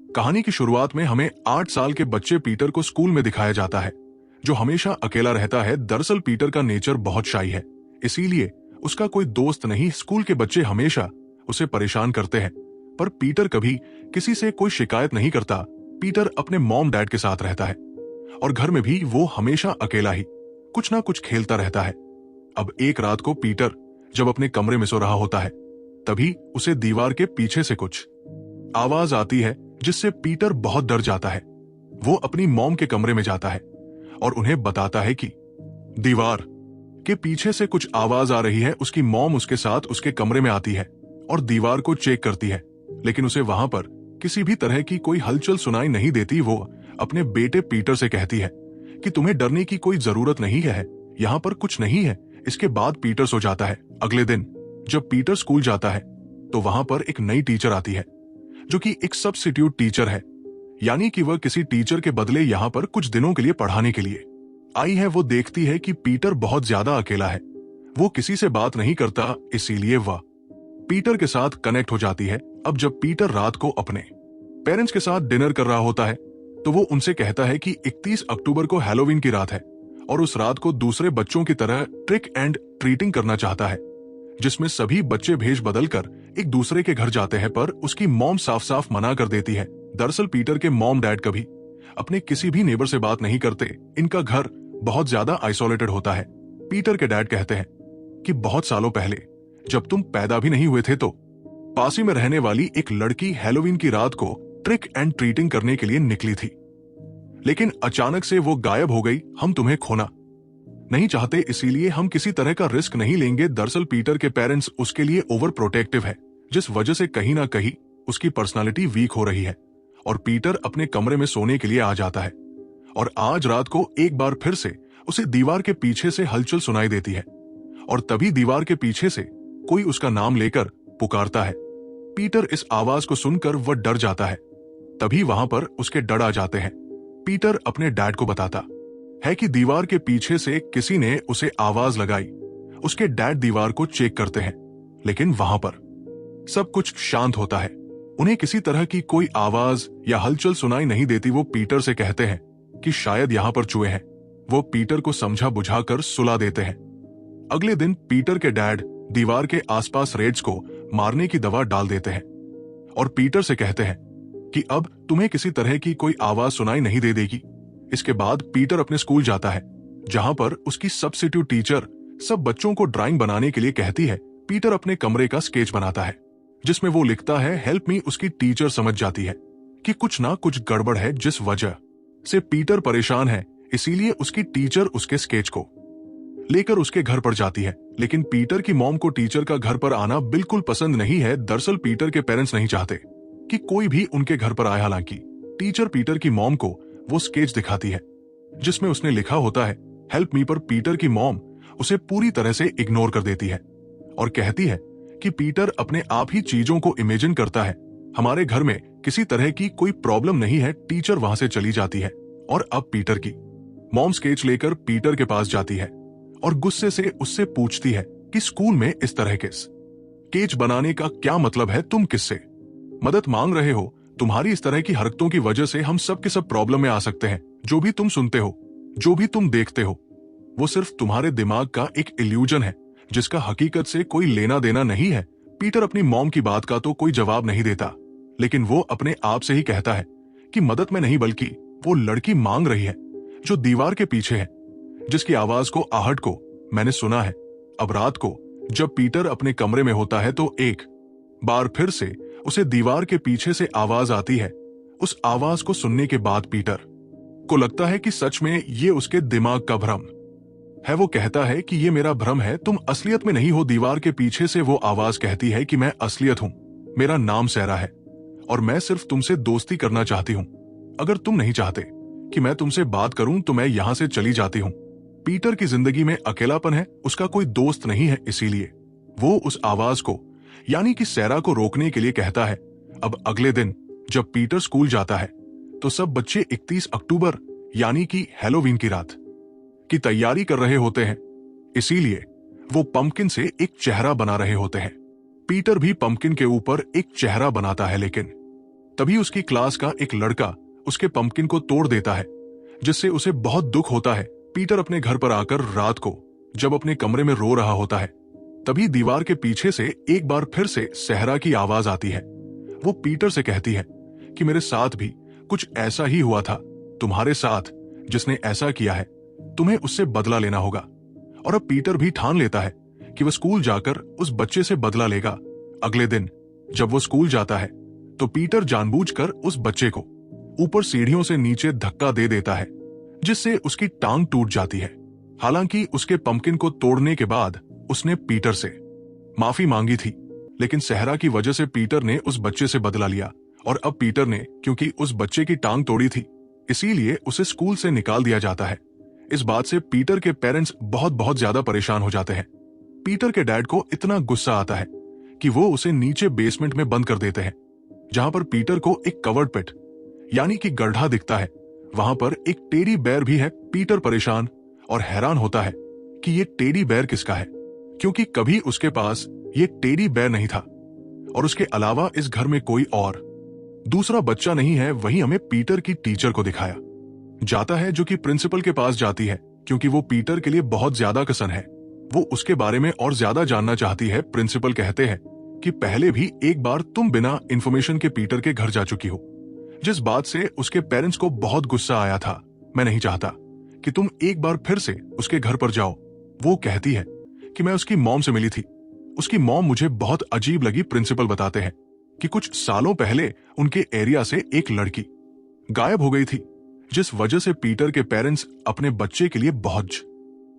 कहानी की शुरुआत में हमें 8 साल के बच्चे पीटर को स्कूल में दिखाया जाता है, जो हमेशा अकेला रहता है। दरअसल पीटर का नेचर बहुत शाई है, इसीलिए उसका कोई दोस्त नहीं। स्कूल के बच्चे हमेशा उसे परेशान करते हैं, पर पीटर कभी किसी से कोई शिकायत नहीं करता। पीटर अपने मॉम डैड के साथ रहता है और घर में भी वो हमेशा अकेला ही कुछ ना कुछ खेलता रहता है। अब एक रात को पीटर जब अपने कमरे में सो रहा होता है, तभी उसे दीवार के पीछे से कुछ आवाज आती है, जिससे पीटर बहुत डर जाता है। वो अपनी मॉम के कमरे में जाता है और उन्हें बताता है कि दीवार के पीछे से कुछ आवाज आ रही है। उसकी मॉम उसके साथ उसके कमरे में आती है और दीवार को चेक करती है, लेकिन उसे वहां पर किसी भी तरह की कोई हलचल सुनाई नहीं देती। वो अपने बेटे पीटर से कहती है कि तुम्हें डरने की कोई जरूरत नहीं है, यहाँ पर कुछ नहीं है। इसके बाद पीटर सो जाता है। अगले दिन जब पीटर स्कूल जाता है तो वहां पर एक नई टीचर आती है, जो कि एक सब्स्टिट्यूट टीचर है, यानी कि वह किसी टीचर के बदले यहाँ पर कुछ दिनों के लिए पढ़ाने के लिए आई है। वो देखती है कि पीटर बहुत ज्यादा अकेला है, वो किसी से बात नहीं करता, इसीलिए वह पीटर के साथ कनेक्ट हो जाती है। अब जब पीटर रात को अपने पेरेंट्स के साथ डिनर कर रहा होता है, तो वो उनसे कहता है कि 31 अक्टूबर को हैलोवीन की रात है और उस रात को दूसरे बच्चों की तरह ट्रिक एंड ट्रीटिंग करना चाहता है, जिसमें सभी बच्चे भेष बदलकर एक दूसरे के घर जाते हैं। पर उसकी मॉम साफ साफ मना कर देती है। दरअसल पीटर के मॉम डैड कभी अपने किसी भी नेबर से बात नहीं करते। इनका घर बहुत ज्यादा आइसोलेटेड होता है। पीटर के डैड कहते हैं कि बहुत सालों पहले जब तुम पैदा भी नहीं हुए थे, तो पास ही में रहने वाली एक लड़की हैलोवीन की रात को ट्रिक एंड ट्रीटिंग करने के लिए निकली थी, लेकिन अचानक से वो गायब हो गई। हम तुम्हें खोना नहीं चाहते, इसीलिए हम किसी तरह का रिस्क नहीं लेंगे। दरअसल पीटर के पेरेंट्स उसके लिए ओवर प्रोटेक्टिव है, जिस वजह से कहीं ना कहीं उसकी पर्सनालिटी वीक हो रही है और पीटर अपने कमरे में सोने के लिए आ जाता है। और आज रात को एक बार फिर से उसे दीवार के पीछे से हलचल सुनाई देती है और तभी दीवार के पीछे से कोई उसका नाम लेकर पुकारता है। पीटर इस आवाज को सुनकर वह डर जाता है। तभी वहां पर उसके डर आ जाते हैं। पीटर अपने डैड को बताता है कि दीवार के पीछे से किसी ने उसे आवाज लगाई। उसके डैड दीवार को चेक करते हैं, लेकिन वहां पर सब कुछ शांत होता है। उन्हें किसी तरह की कोई आवाज या हलचल सुनाई नहीं देती। वो पीटर से कहते हैं कि शायद यहां पर चूहे हैं। वो पीटर को समझा बुझाकर सुला देते हैं। अगले दिन पीटर के डैड दीवार के आसपास रेड्स को मारने की दवा डाल देते हैं और पीटर से कहते हैं कि अब तुम्हें किसी तरह की कोई आवाज सुनाई नहीं दे देगी। इसके बाद पीटर अपने स्कूल जाता है, जहां पर उसकी सब्स्टिट्यूट टीचर सब बच्चों को ड्राइंग बनाने के लिए कहती है। पीटर अपने कमरे का स्केच बनाता है, जिसमें वो लिखता है हेल्प मी। उसकी टीचर समझ जाती है कि कुछ ना कुछ गड़बड़ है, जिस वजह से पीटर परेशान है। इसीलिए उसकी टीचर उसके स्केच को लेकर उसके घर पर जाती है, लेकिन पीटर की मॉम को टीचर का घर पर आना बिल्कुल पसंद नहीं है। दरअसल पीटर के पेरेंट्स नहीं चाहते कि कोई भी उनके घर पर आए। हालांकि टीचर पीटर की मॉम को वो स्केच दिखाती है, जिसमें उसने लिखा होता है हेल्प मी, पर पीटर की मॉम उसे पूरी तरह से इग्नोर कर देती है और कहती है कि पीटर अपने आप ही चीजों को इमेजिन करता है। हमारे घर में किसी तरह की कोई प्रॉब्लम नहीं है। टीचर वहां से चली जाती है और अब पीटर की मॉम स्केच लेकर पीटर के पास जाती है और गुस्से से उससे पूछती है कि स्कूल में इस तरह के स्केच बनाने का क्या मतलब है? तुम किससे मदद मांग रहे हो? तुम्हारी इस तरह की हरकतों की वजह से हम सब के सब प्रॉब्लम में आ सकते हैं। जो भी तुम सुनते हो, जो भी तुम देखते हो, वो सिर्फ तुम्हारे दिमाग का एक इल्यूजन है, जिसका हकीकत से कोई लेना देना नहीं है। पीटर अपनी मॉम की बात का तो कोई जवाब नहीं देता, लेकिन वो अपने आप से ही कहता है कि मदद में नहीं, बल्कि वो लड़की मांग रही है जो दीवार के पीछे है, जिसकी आवाज को, आहट को मैंने सुना है। अब रात को जब पीटर अपने कमरे में होता है, तो एक बार फिर से उसे दीवार के पीछे से आवाज आती है। उस आवाज को सुनने के बाद पीटर को लगता है कि सच में ये उसके दिमाग का भ्रम है। वो कहता है कि ये मेरा भ्रम है, तुम असलियत में नहीं हो। दीवार के पीछे से वो आवाज कहती है कि मैं असलियत हूं, मेरा नाम सैरा है और मैं सिर्फ तुमसे दोस्ती करना चाहती हूं। अगर तुम नहीं चाहते कि मैं तुमसे बात करूं तो मैं यहां से चली जाती हूं। पीटर की जिंदगी में अकेलापन है, उसका कोई दोस्त नहीं है, इसीलिए वो उस आवाज को, यानी कि सैरा को रोकने के लिए कहता है। अब अगले दिन जब पीटर स्कूल जाता है, तो सब बच्चे 31 अक्टूबर यानी कि हैलोवीन की रात की तैयारी कर रहे होते हैं, इसीलिए वो पंपकिन से एक चेहरा बना रहे होते हैं। पीटर भी पंपकिन के ऊपर एक चेहरा बनाता है, लेकिन तभी उसकी क्लास का एक लड़का उसके पंपकिन को तोड़ देता है, जिससे उसे बहुत दुख होता है। पीटर अपने घर पर आकर रात को जब अपने कमरे में रो रहा होता है, तभी दीवार के पीछे से एक बार फिर से सहरा की आवाज आती है। वो पीटर से कहती है कि मेरे साथ भी कुछ ऐसा ही हुआ था, तुम्हारे साथ जिसने ऐसा किया है तुम्हें उससे बदला लेना होगा। और अब पीटर भी ठान लेता है कि वह स्कूल जाकर उस बच्चे से बदला लेगा। अगले दिन जब वो स्कूल जाता है तो पीटर जानबूझकर उस बच्चे को ऊपर सीढ़ियों से नीचे धक्का दे देता है, जिससे उसकी टांग टूट जाती है। हालांकि उसके पंपकिन को तोड़ने के बाद उसने पीटर से माफी मांगी थी, लेकिन सहरा की वजह से पीटर ने उस बच्चे से बदला लिया। और अब पीटर ने क्योंकि उस बच्चे की टांग तोड़ी थी, इसीलिए उसे स्कूल से निकाल दिया जाता है। इस बात से पीटर के पेरेंट्स बहुत ज्यादा परेशान हो जाते हैं। पीटर के डैड को इतना गुस्सा आता है कि वो उसे नीचे बेसमेंट में बंद कर देते हैं, जहां पर पीटर को एक कवर्ड पिट यानी कि गड्ढा दिखता है। वहां पर एक टेडी बेयर भी है। पीटर परेशान और हैरान होता है कि ये टेडी बेयर किसका है, क्योंकि कभी उसके पास ये टेडी बेयर नहीं था और उसके अलावा इस घर में कोई और दूसरा बच्चा नहीं है। वहीं हमें पीटर की टीचर को दिखाया जाता है, जो कि प्रिंसिपल के पास जाती है क्योंकि वो पीटर के लिए बहुत ज्यादा कसन है। वो उसके बारे में और ज्यादा जानना चाहती है। प्रिंसिपल कहते हैं कि पहले भी एक बार तुम बिना इंफॉर्मेशन के पीटर के घर जा चुकी हो, जिस बात से उसके पेरेंट्स को बहुत गुस्सा आया था। मैं नहीं चाहता कि तुम एक बार फिर से उसके घर पर जाओ। वो कहती है कि मैं उसकी मॉम से मिली थी, उसकी मॉम मुझे बहुत अजीब लगी। प्रिंसिपल बताते हैं कि कुछ सालों पहले उनके एरिया से एक लड़की गायब हो गई थी, जिस वजह से पीटर के पेरेंट्स अपने बच्चे के लिए बहुत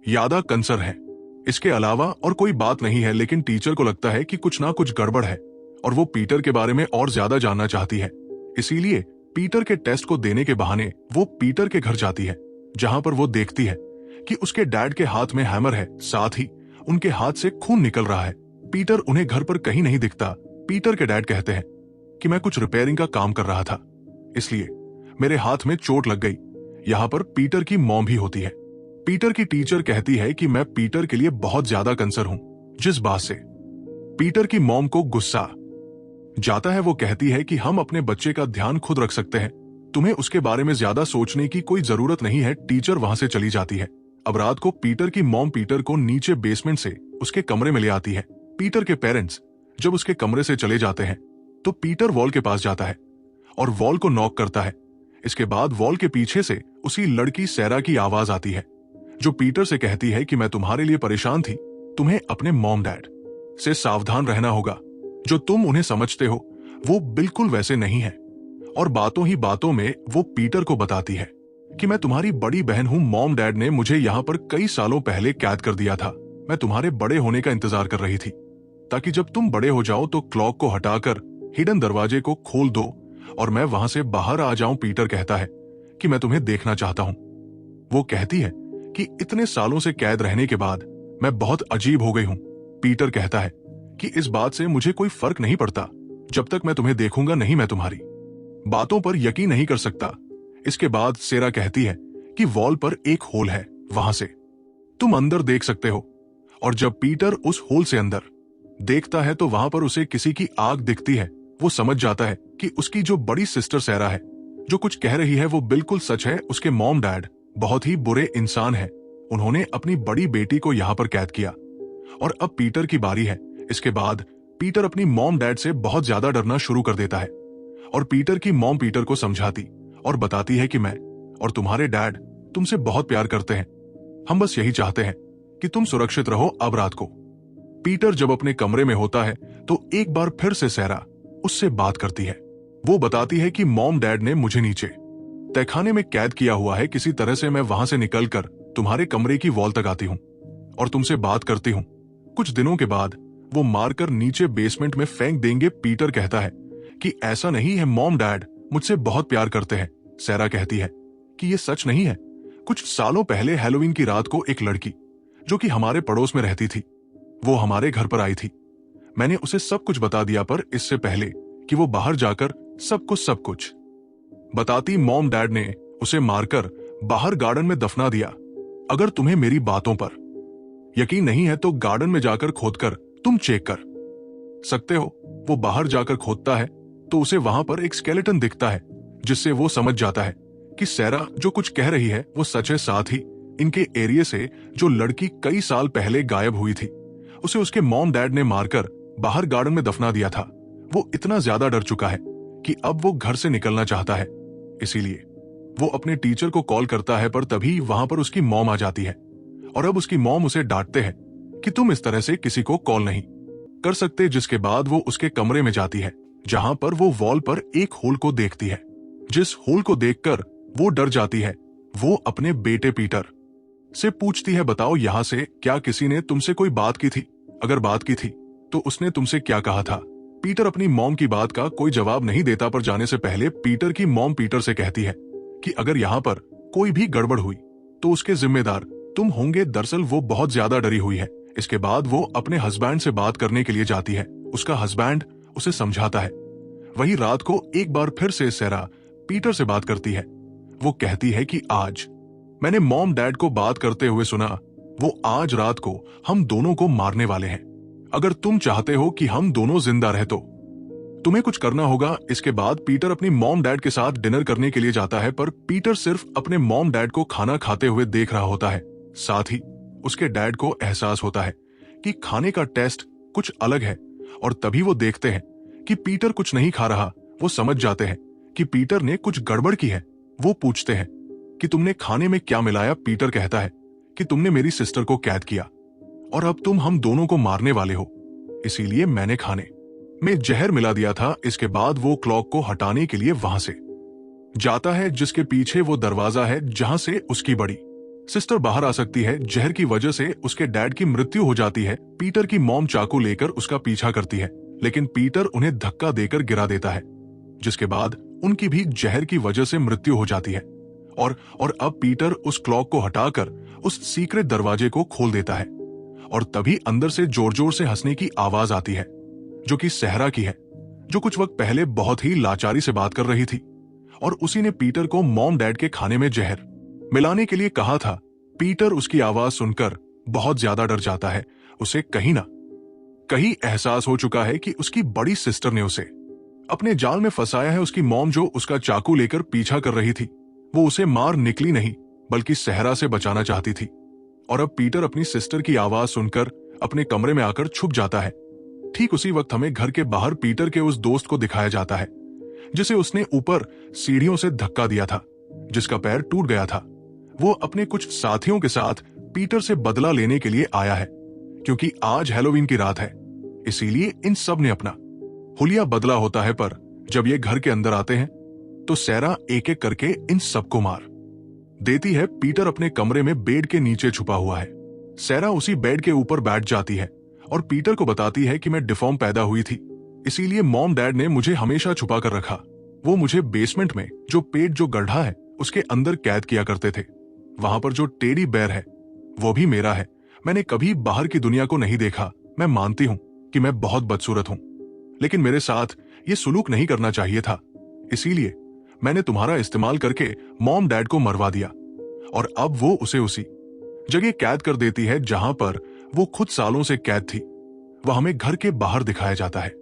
ज्यादा कंसर्न है। इसके अलावा और कोई बात नहीं है, लेकिन टीचर को लगता है कि कुछ ना कुछ गड़बड़ है और वो पीटर के बारे में और ज्यादा जानना चाहती है। इसीलिए पीटर के टेस्ट को देने के बहाने वो पीटर के घर जाती है, जहां पर वो देखती है कि उसके डैड के हाथ में हैमर है, साथ ही उनके हाथ से खून निकल रहा है। पीटर उन्हें घर पर कहीं नहीं दिखता। पीटर के डैड कहते हैं कि मैं कुछ रिपेयरिंग का काम कर रहा था, इसलिए मेरे हाथ में चोट लग गई। यहां पर पीटर की मॉम भी होती है। पीटर की टीचर कहती है कि मैं पीटर के लिए बहुत ज्यादा कंसर्न हूं, जिस बात से पीटर की मॉम को गुस्सा जाता है। वो कहती है कि हम अपने बच्चे का ध्यान खुद रख सकते हैं, तुम्हें उसके बारे में ज्यादा सोचने की कोई जरूरत नहीं है। टीचर वहां से चली जाती है। अब रात को पीटर की मॉम पीटर को नीचे बेसमेंट से उसके कमरे में ले आती है। पीटर के पेरेंट्स जब उसके कमरे से चले जाते हैं तो पीटर वॉल के पास जाता है और वॉल को नॉक करता है। इसके बाद वॉल के पीछे से उसी लड़की सहरा की आवाज आती है, जो पीटर से कहती है कि मैं तुम्हारे लिए परेशान थी, तुम्हें अपने मॉम डैड से सावधान रहना होगा। जो तुम उन्हें समझते हो वो बिल्कुल वैसे नहीं है। और बातों ही बातों में वो पीटर को बताती है कि मैं तुम्हारी बड़ी बहन हूं। मॉम डैड ने मुझे यहाँ पर कई सालों पहले कैद कर दिया था। मैं तुम्हारे बड़े होने का इंतजार कर रही थी, ताकि जब तुम बड़े हो जाओ तो क्लॉक को हटाकर हिडन दरवाजे को खोल दो और मैं वहां से बाहर आ जाऊं। पीटर कहता है कि मैं तुम्हें देखना चाहता हूं। वो कहती है कि इतने सालों से कैद रहने के बाद मैं बहुत अजीब हो गई हूं। पीटर कहता है कि इस बात से मुझे कोई फर्क नहीं पड़ता, जब तक मैं तुम्हें देखूंगा नहीं। मैं तुम्हारी बातों पर यकीन नहीं कर सकता। इसके बाद सेरा कहती है कि वॉल पर एक होल है, वहां से तुम अंदर देख सकते हो। और जब पीटर उस होल से अंदर देखता है तो वहां पर उसे किसी की आग दिखती है। वो समझ जाता है कि उसकी जो बड़ी सिस्टर सेरा है, जो कुछ कह रही है वो बिल्कुल सच है। उसके मॉम डैड बहुत ही बुरे इंसान हैं। उन्होंने अपनी बड़ी बेटी को यहाँ पर कैद किया और अब पीटर की बारी है। इसके बाद पीटर अपनी मॉम डैड से बहुत ज्यादा डरना शुरू कर देता है और पीटर की मॉम पीटर को समझाती और बताती है कि मैं और तुम्हारे डैड तुमसे बहुत प्यार करते हैं। हम बस यही चाहते हैं कि तुम सुरक्षित रहो। अब रात को पीटर जब अपने कमरे में होता है तो एक बार फिर से सेरा उससे बात करती है। वो बताती है कि मॉम डैड ने मुझे नीचे तहखाने में कैद किया हुआ है। किसी तरह से मैं वहां से निकलकर तुम्हारे कमरे की वॉल तक आती हूँ और तुमसे बात करती हूँ। कुछ दिनों के बाद वो मारकर नीचे बेसमेंट में फेंक देंगे। पीटर कहता है कि ऐसा नहीं है, मॉम डैड मुझसे बहुत प्यार करते हैं। सेरा कहती है कि ये सच नहीं है। कुछ सालों पहले हैलोवीन की रात को एक लड़की जो कि हमारे पड़ोस में रहती थी, वो हमारे घर पर आई थी। मैंने उसे सब कुछ बता दिया, पर इससे पहले कि वो बाहर जाकर सब कुछ बताती, मॉम डैड ने उसे मारकर बाहर गार्डन में दफना दिया। अगर तुम्हें मेरी बातों पर यकीन नहीं है तो गार्डन में जाकर खोदकर तुम चेक कर सकते हो। वो बाहर जाकर खोदता है तो उसे वहां पर एक स्केलेटन दिखता है, जिससे वो समझ जाता है कि सैरा जो कुछ कह रही है वो सच है। साथ ही इनके एरिया से जो लड़की कई साल पहले गायब हुई थी, उसे उसके मॉम डैड ने मारकर बाहर गार्डन में दफना दिया था। वो इतना ज्यादा डर चुका है कि अब वो घर से निकलना चाहता है। इसीलिए वो अपने टीचर को कॉल करता है, पर तभी वहां पर उसकी मॉम आ जाती है और अब उसकी मॉम उसे डांटते हैं कि तुम इस तरह से किसी को कॉल नहीं कर सकते। जिसके बाद वो उसके कमरे में जाती है, जहां पर वो वॉल पर एक होल को देखती है, जिस होल को देखकर वो डर जाती है। वो अपने बेटे पीटर से पूछती है, बताओ यहां से क्या किसी ने तुमसे कोई बात की थी? अगर बात की थी तो उसने तुमसे क्या कहा था? पीटर अपनी मॉम की बात का कोई जवाब नहीं देता, पर जाने से पहले पीटर की मॉम पीटर से कहती है कि अगर यहाँ पर कोई भी गड़बड़ हुई तो उसके जिम्मेदार तुम होंगे। दरअसल वो बहुत ज्यादा डरी हुई है। इसके बाद वो अपने हस्बैंड से बात करने के लिए जाती है। उसका हस्बैंड उसे समझाता है। वही रात को एक बार फिर से सैरा पीटर से बात करती है। वो कहती है कि आज मैंने मॉम डैड को बात करते हुए सुना, वो आज रात को हम दोनों को मारने वाले हैं। अगर तुम चाहते हो कि हम दोनों जिंदा रहे तो तुम्हें कुछ करना होगा। इसके बाद पीटर अपनी मॉम डैड के साथ डिनर करने के लिए जाता है, पर पीटर सिर्फ अपने मॉम डैड को खाना खाते हुए देख रहा होता है। साथ ही उसके डैड को एहसास होता है कि खाने का टेस्ट कुछ अलग है, और तभी वो देखते हैं कि पीटर कुछ नहीं खा रहा। वो समझ जाते हैं कि पीटर ने कुछ गड़बड़ की है। वो पूछते हैं कि तुमने खाने में क्या मिलाया? पीटर कहता है कि तुमने मेरी सिस्टर को कैद किया और अब तुम हम दोनों को मारने वाले हो, इसीलिए मैंने खाने में जहर मिला दिया था। इसके बाद वो क्लॉक को हटाने के लिए वहां से जाता है, जिसके पीछे वो दरवाजा है जहां से उसकी बड़ी सिस्टर बाहर आ सकती है। जहर की वजह से उसके डैड की मृत्यु हो जाती है। पीटर की मॉम चाकू लेकर उसका पीछा करती है, लेकिन पीटर उन्हें धक्का देकर गिरा देता है, जिसके बाद उनकी भी जहर की वजह से मृत्यु हो जाती है। और अब पीटर उस क्लॉक को हटाकर उस सीक्रेट दरवाजे को खोल देता है, और तभी अंदर से जोर जोर से हंसने की आवाज आती है, जो कि सहरा की है, जो कुछ वक्त पहले बहुत ही लाचारी से बात कर रही थी, और उसी ने पीटर को मॉम डैड के खाने में जहर मिलाने के लिए कहा था। पीटर उसकी आवाज सुनकर बहुत ज्यादा डर जाता है। उसे कहीं ना कहीं एहसास हो चुका है कि उसकी बड़ी सिस्टर ने उसे अपने जाल में फंसाया है। उसकी मॉम जो उसका चाकू लेकर पीछा कर रही थी, वो उसे मार निकली नहीं, बल्कि सहरा से बचाना चाहती थी। और अब पीटर अपनी सिस्टर की आवाज सुनकर अपने कमरे में आकर छुप जाता है। ठीक उसी वक्त हमें घर के बाहर पीटर के उस दोस्त को दिखाया जाता है, जिसे उसने ऊपर सीढ़ियों से धक्का दिया था, जिसका पैर टूट गया था। वो अपने कुछ साथियों के साथ पीटर से बदला लेने के लिए आया है, क्योंकि आज हैलोवीन की रात है। इसीलिए इन सब ने अपना हुलिया बदला होता है। पर जब ये घर के अंदर आते हैं तो सैरा एक एक करके इन सबको मार देती है। पीटर अपने कमरे में बेड के नीचे छुपा हुआ है। सैरा उसी बेड के ऊपर बैठ जाती है और पीटर को बताती है कि मैं डिफॉर्म पैदा हुई थी, इसीलिए मॉम डैड ने मुझे हमेशा छुपा कर रखा। वो मुझे बेसमेंट में जो पेट जो गड्ढा है उसके अंदर कैद किया करते थे। वहां पर जो टेडी बेयर है वो भी मेरा है। मैंने कभी बाहर की दुनिया को नहीं देखा। मैं मानती हूं कि मैं बहुत बदसूरत हूं, लेकिन मेरे साथ ये सुलूक नहीं करना चाहिए था। इसीलिए मैंने तुम्हारा इस्तेमाल करके मॉम डैड को मरवा दिया, और अब वो उसे उसी जगह कैद कर देती है जहां पर वो खुद सालों से कैद थी। वह हमें घर के बाहर दिखाया जाता है,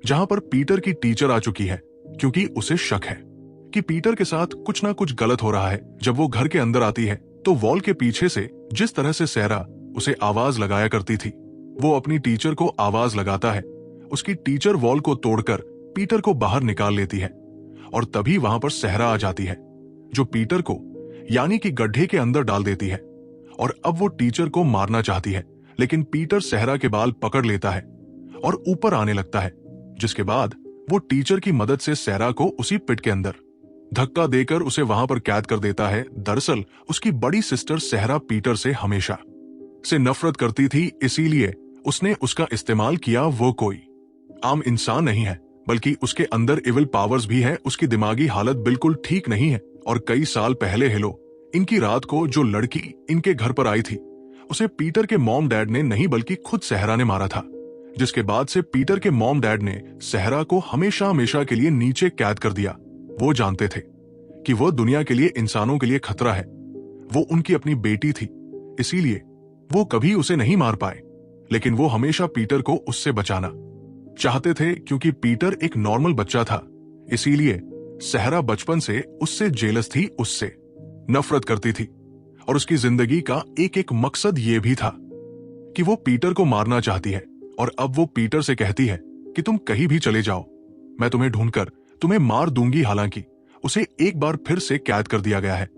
जहां पर पीटर की टीचर आ चुकी है, क्योंकि उसे शक है कि पीटर के साथ कुछ ना कुछ गलत हो रहा है। जब वो घर के अंदर आती है तो वॉल के पीछे से जिस तरह से सैरा उसे आवाज लगाया करती थी, वो अपनी टीचर को आवाज लगाता है। उसकी टीचर वॉल को तोड़कर पीटर को बाहर निकाल लेती है, और तभी वहां पर सहरा आ जाती है, जो पीटर को यानी कि गड्ढे के अंदर डाल देती है। और अब वो टीचर को मारना चाहती है, लेकिन पीटर सहरा के बाल पकड़ लेता है और ऊपर आने लगता है, जिसके बाद वो टीचर की मदद से सहरा को उसी पिट के अंदर धक्का देकर उसे वहां पर कैद कर देता है। दरअसल उसकी बड़ी सिस्टर सहरा पीटर से हमेशा से नफरत करती थी, इसीलिए उसने उसका इस्तेमाल किया। वो कोई आम इंसान नहीं है, बल्कि उसके अंदर इविल पावर्स भी है। उसकी दिमागी हालत बिल्कुल ठीक नहीं है, और कई साल पहले हेलो इनकी रात को जो लड़की इनके घर पर आई थी, उसे पीटर के मॉम डैड ने नहीं बल्कि खुद सहरा ने मारा था। जिसके बाद से पीटर के मॉम डैड ने सहरा को हमेशा हमेशा के लिए नीचे कैद कर दिया। वो जानते थे कि वो दुनिया के लिए, इंसानों के लिए खतरा है। वो उनकी अपनी बेटी थी, इसीलिए वो कभी उसे नहीं मार पाए, लेकिन वो हमेशा पीटर को उससे बचाना चाहते थे, क्योंकि पीटर एक नॉर्मल बच्चा था इसीलिए सहरा बचपन से उससे जेलस थी, उससे नफरत करती थी। और उसकी जिंदगी का एक एक मकसद यह भी था कि वो पीटर को मारना चाहती है। और अब वो पीटर से कहती है कि तुम कहीं भी चले जाओ, मैं तुम्हें ढूंढकर तुम्हें मार दूंगी। हालांकि उसे एक बार फिर से कैद कर दिया गया है,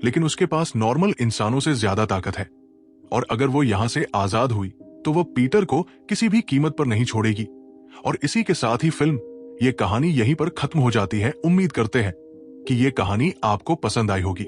लेकिन उसके पास नॉर्मल इंसानों से ज्यादा ताकत है। और अगर वो यहां से आजाद हुई तो वो पीटर को किसी भी कीमत पर नहीं छोड़ेगी। और इसी के साथ ही फिल्म, ये कहानी यहीं पर खत्म हो जाती है। उम्मीद करते हैं कि ये कहानी आपको पसंद आई होगी।